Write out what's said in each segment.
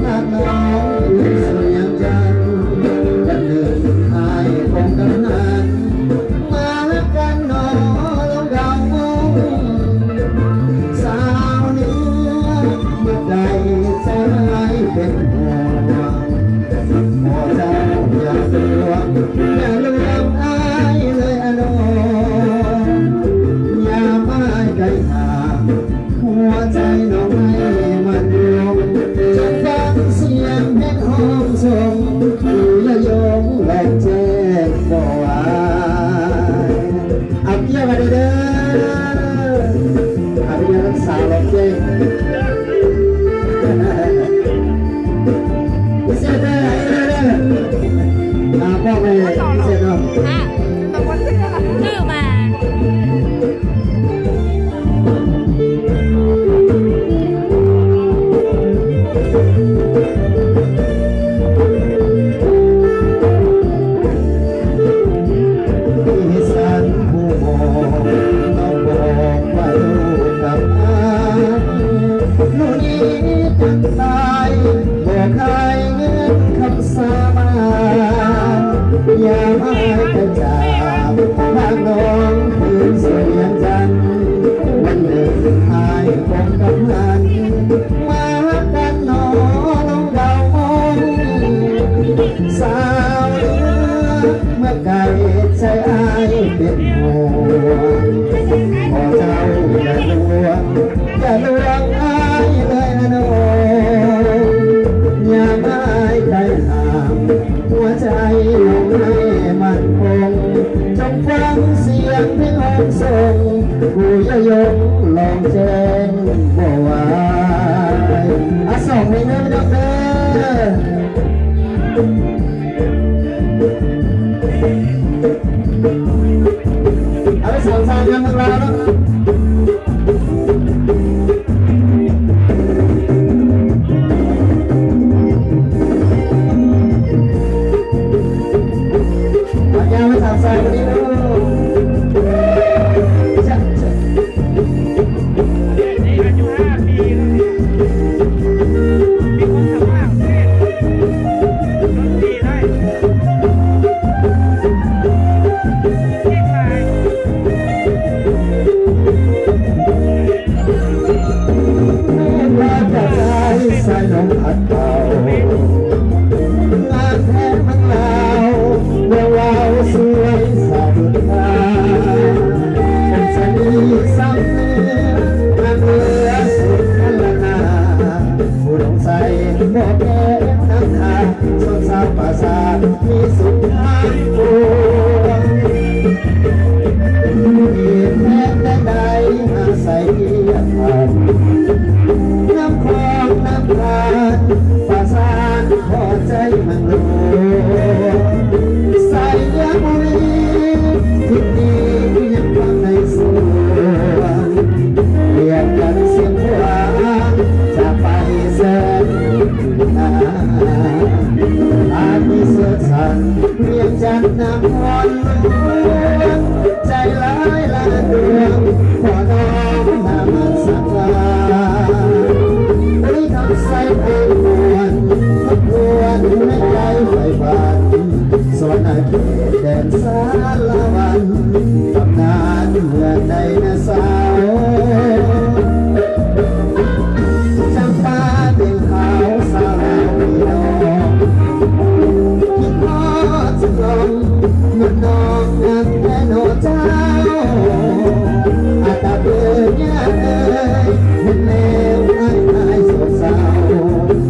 หากน้องคือเสียงจันทร์วันหนึ่งอายคงกำนันมากันหนอลงเราสาวเนื้อเมื่อใดใจเป็นห่วงขอเจ้าอย่าลวงอย่าลวงอายเลยอโนอย่ามาไกลห่างหัวใจน้องให้มันลงจะฟังเสียงเพลงหอมส่งอยู่ละยงแหวกแจ้งบ่ไหวเอาเกี่ยวกันเด้อเอาไปยังรักษาแหวกแจ้งพิเศษได้ไหนเด้อพ่อแม่พิเศษเนาะชื่อมาอย่าให้ไปจากทางน้องคืนเสียงจันทร์วันหนึ่งอายคงกำนันมากันหนอลงเราสาวเรือเมื่อไกลใจอายเป็นห่วงขอเจ้าอย่าลวงอย่าลวงอายเลยนะน้องอย่ามาไกลห่างหัวใจลงให้มันคงจงฟังเสียงเพลงหอมส่งกูจะยงลองแจ้งบ่ไหวส่งให้เนื้อไม่ต้องเด้อเอาไปส่งสายยังเราแล้วใส่คนนี้ดูจัดจัดนี่อายุ5 ปีแล้วเนี่ยมีความสามารถเล่นดนตรีได้เก่งหลายว่าจะใจใส่ลมพัดเป่างานแทนมันลาวเมื่อวาวสวยสะดุดตาเป็นสนีซ้ำเนื้อเมื่อสุดพัลนาผู้ลงใส่หมวกแก้มน้ำตาสดสาวป่าสามีสุดท้ายปวงมีแม้แต่ใดอาศัยเกียรติน้ำคลองน้ำทานป่าสานพอใจมันลงใส่ยังมีที่ดียังฟังในสวนเรียกกันเสียงหวานจะไปแสนนานอาจมีเสือสั่นเรียกจันทร์น้ำวันใจร้ายละดวงขอน้องน้ำมันสักลาทำใส่เพลงมวนทบทวนในใจไฟฝันสอนอาเขตแดนสารวันตำนานเมื่อใดนะสาวจำปาเป็นขาวสาวพี่น้องคิดพอจะลงเมื่อน้องนักแค่โนเจ้าอาตาเบื่อเนี่ยเอ่ยเห็นแล้วไอ้สดสาว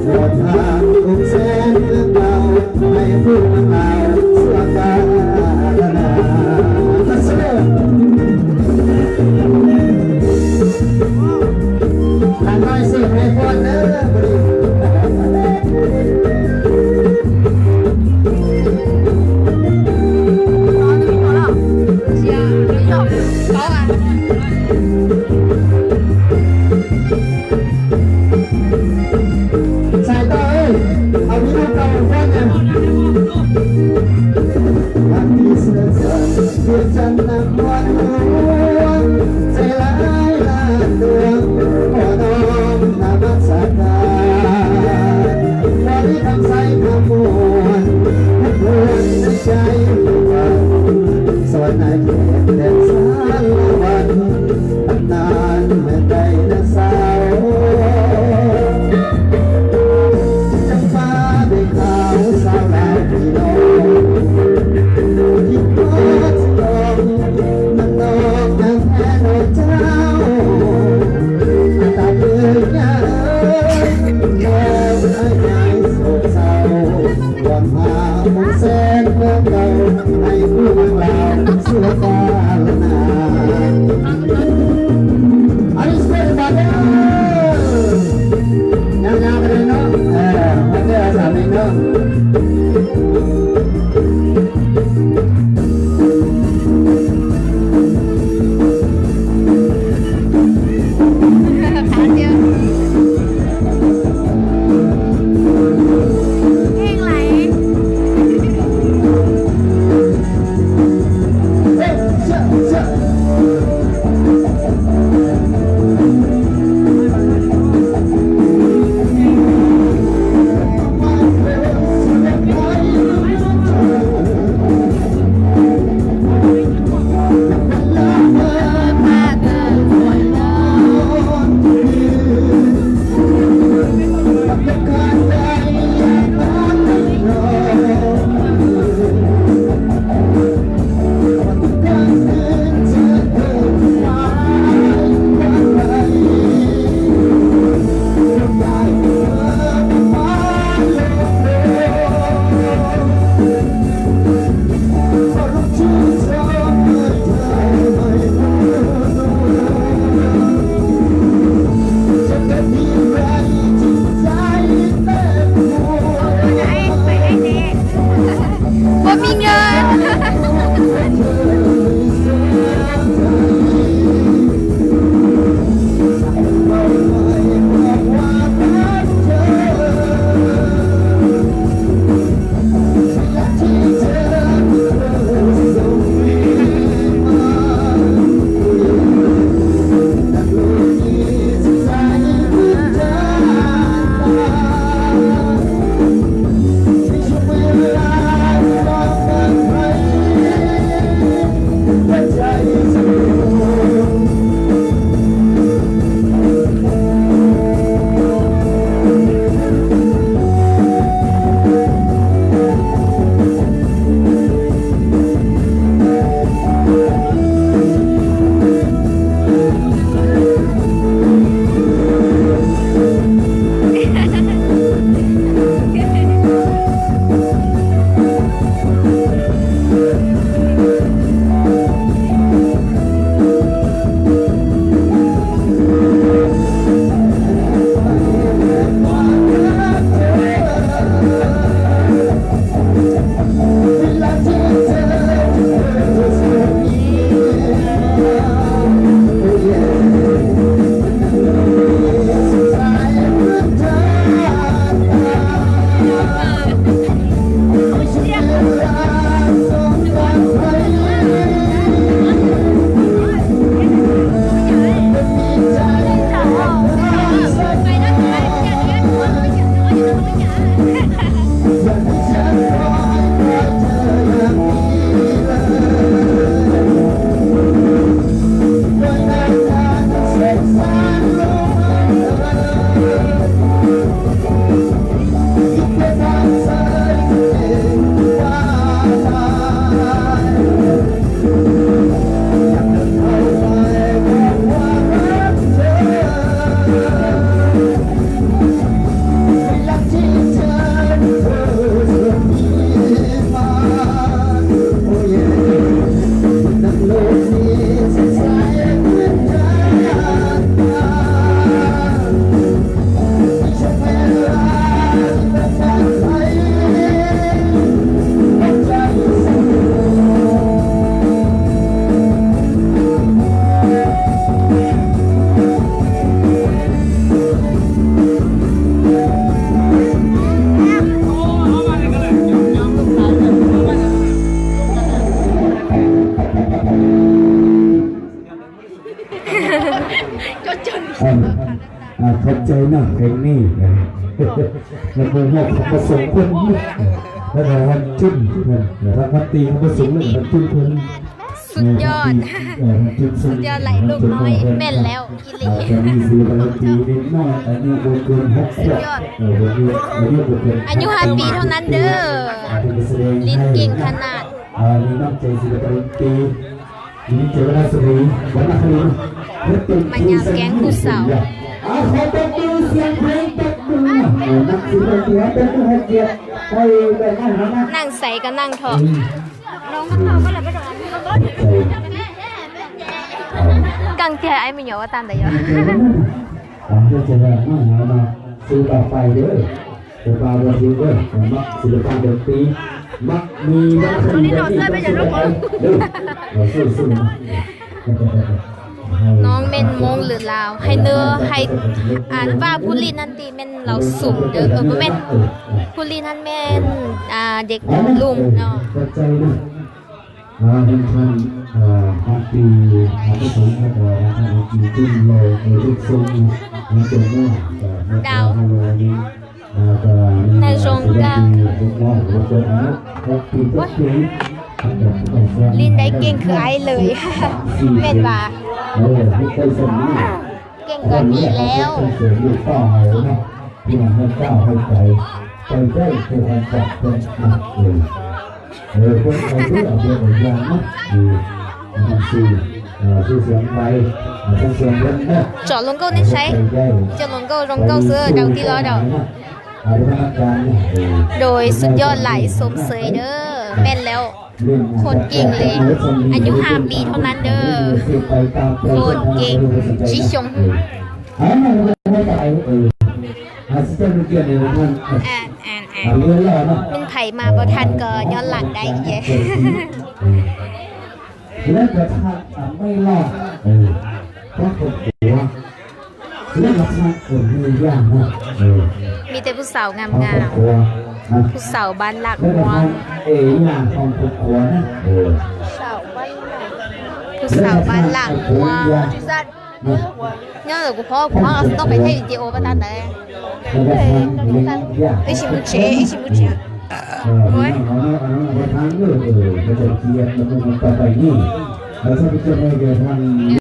โปรดทางทุกแสนเรื่องเบาให้พูดมันเล่าเสื่อมกาลนาตัดเสื้อทางน้อยสิให้พรเด้จันทร์นักวันหวนใจร้ายลานดวงขอน้อมนำสักการ ลงนี้นะแล้วก็หอกผสมคนแล้วก็วันจิ้มแล้วก็วันตีผสมแล้วก็จิ้มคน สุดยอด สุดยอดไหลลูกน้อยแม่นแล้วอีหลี จะมีศิลปะตีนิดหน่อยอายุโบเกิน6 สุดยอด อายุ5 ปีเท่านั้นเด้อ ลิ้นเก่งขนาด มีน้ำใจศิลปะตีมีเจริญสรีวันละครั้ง มันยามแก๊งผู้สาว ขอตบมือเสียงเพลงตบมือนักศิลปะเป็นผู้ให้เกียรติให้แบบนั้นนะ นั่งใส่ก็นั่งเถอะน้องมันเถอะก็เลยไปก่อนกังเทียไอ้ไม่เหนียวว่าตามแต่ยอด เพื่อจะได้มาซื้อต่อไปเด้อจะปาบริเด้อมักศิลปะดนตรีมักมีวัฒนธรรมเด้อเราสู้น้องเม่นมงหรือลาวให้เนื้อให้อ่านว่าผู้ลีนั่นตีเม่นเราสุ่มเด้อบ่แม่นผู้ลีนั่นแม่นเด็กลุงเนาะ ใจนะเป็นท่านฮัตตีฮัตตีสงฆ์ฮัตตีฮัตตีจุ่มโลลูกทรงฮัตตีโม่ฮัตตีนี้ในทรงกาลินได้เก่งคือไอ้เลยแม่นว่าเก่งกว่านี้แล้ว ที่มันให้ก้าวให้ใจได้คือการจับเป็นหนักเลยคนไทยที่เอาเรื่องของยางนะทำสื่อเสียงไปทำเสียงเล่นนะ chọn luôn câu nên say chọn luôn câu rong câu xưa đầu tiên lo đầu โดยสุดยอดไหลสมเสยเด้อแม่นแล้วคนเก่งเลยอายุ5 ปีเท่านั้นเด้อคนเก่งชิชงเป็นไผ่มาบ่ทันก็ย้อนหลังได้เย้ และกระทำไม่รอดเพราะคนหัวและกระทำคนมือยากนะ มีแต่ผู้สาวงามๆผู้สาวบ้านหลัก และก ม่ ระ วง ทำอย่างของคนหัวนะ ผู้สาวบ้านหลักม่วงnhớ rồi củaพ่อต้องไปให้วิดีโอประทานได้ไอชิมุเชไอชิมุเชโอ้ย ทางเลือกจะเกียรติมันต่อไปนี่เราจะพิจารณาเกี่ยวกับ